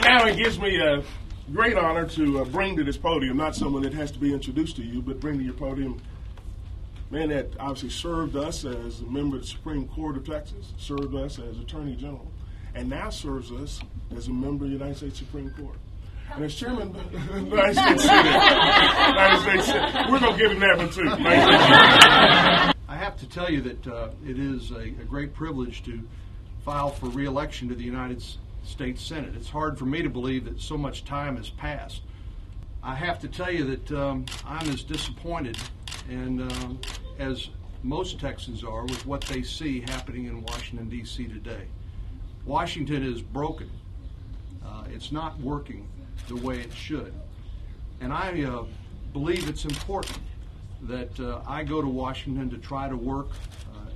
Now it gives me a great honor to bring to this podium, not someone that has to be introduced to you, but bring to your podium a man that obviously served us as a member of the Supreme Court of Texas, served us as Attorney General, and now serves us as a member of the United States Supreme Court. And as Chairman of the United States Senate, we're going to give him that one too. I have to tell you that it is a great privilege to file for re-election to the United States Senate. It's hard for me to believe that so much time has passed. I have to tell you that I'm as disappointed and as most Texans are with what they see happening in Washington, D.C. today. Washington is broken. It's not working the way it should. And I believe it's important that I go to Washington to try to work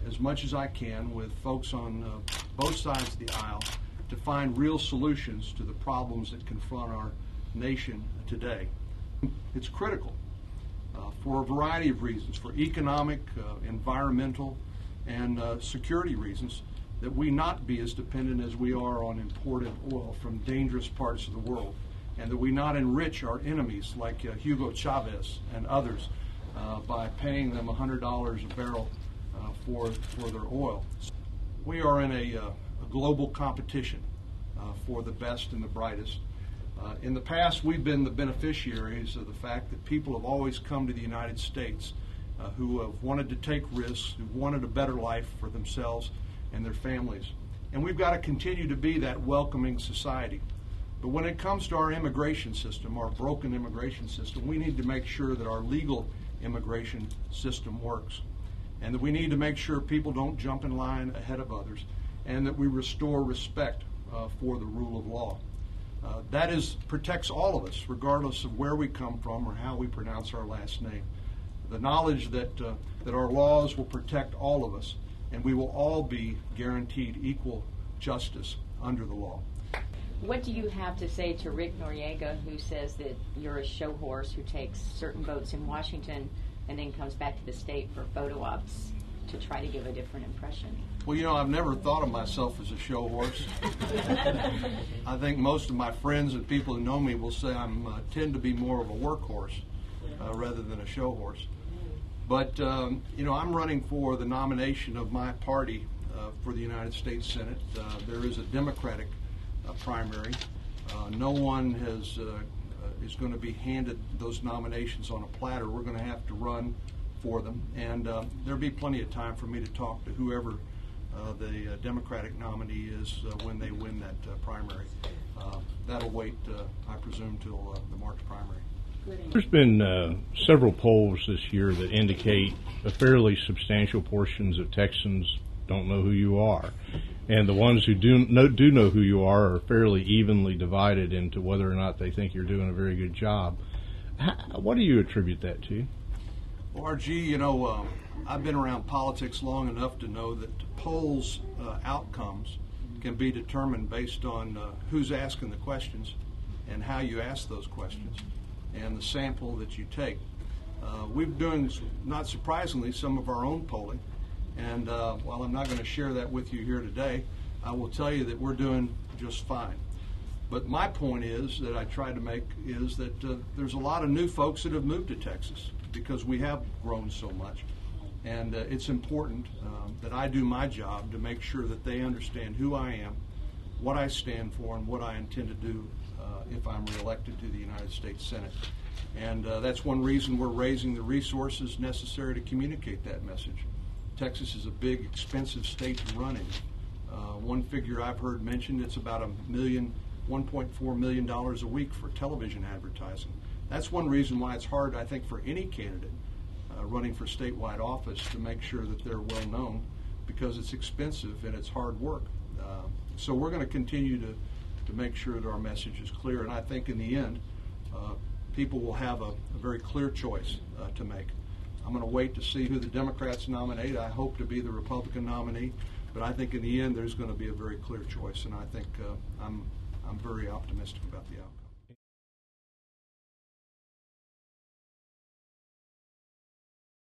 as much as I can with folks on both sides of the aisle to find real solutions to the problems that confront our nation today. It's critical for a variety of reasons, for economic, environmental, and security reasons, that we not be as dependent as we are on imported oil from dangerous parts of the world, and that we not enrich our enemies like Hugo Chavez and others by paying them $100 a barrel for their oil. We are in a global competition for the best and the brightest. In the past, we've been the beneficiaries of the fact that people have always come to the United States who have wanted to take risks, who wanted a better life for themselves and their families. And we've got to continue to be that welcoming society. But when it comes to our immigration system, our broken immigration system, we need to make sure that our legal immigration system works, and that we need to make sure people don't jump in line ahead of others, and that we restore respect for the rule of law. That protects all of us, regardless of where we come from or how we pronounce our last name. The knowledge that our laws will protect all of us, and we will all be guaranteed equal justice under the law. What do you have to say to Rick Noriega, who says that you're a show horse who takes certain votes in Washington and then comes back to the state for photo ops to try to give a different impression? Well, you know, I've never thought of myself as a show horse. I think most of my friends and people who know me will say I tend to be more of a workhorse rather than a show horse. But, you know, I'm running for the nomination of my party for the United States Senate. There is a Democratic primary. No one is going to be handed those nominations on a platter. We're going to have to run for them, and there'll be plenty of time for me to talk to whoever the Democratic nominee is when they win that primary. That'll wait, I presume, till the March primary. There's been several polls this year that indicate a fairly substantial portions of Texans don't know who you are, and the ones who do know who you are fairly evenly divided into whether or not they think you're doing a very good job. What do you attribute that to? Well, RG, you know, I've been around politics long enough to know that polls outcomes can be determined based on who's asking the questions and how you ask those questions and the sample that you take. We're doing, not surprisingly, some of our own polling. And while I'm not going to share that with you here today, I will tell you that we're doing just fine. But my point is that I tried to make is that there's a lot of new folks that have moved to Texas because we have grown so much. And it's important that I do my job to make sure that they understand who I am, what I stand for, and what I intend to do if I'm reelected to the United States Senate. And that's one reason we're raising the resources necessary to communicate that message. Texas is a big, expensive state to run in. One figure I've heard mentioned, it's about $1.4 million a week for television advertising. That's one reason why it's hard, I think, for any candidate running for statewide office to make sure that they're well known, because it's expensive and it's hard work. So we're going to continue to make sure that our message is clear, and I think in the end, people will have a very clear choice to make. I'm going to wait to see who the Democrats nominate. I hope to be the Republican nominee, but I think in the end there's going to be a very clear choice, and I think I'm very optimistic about the outcome.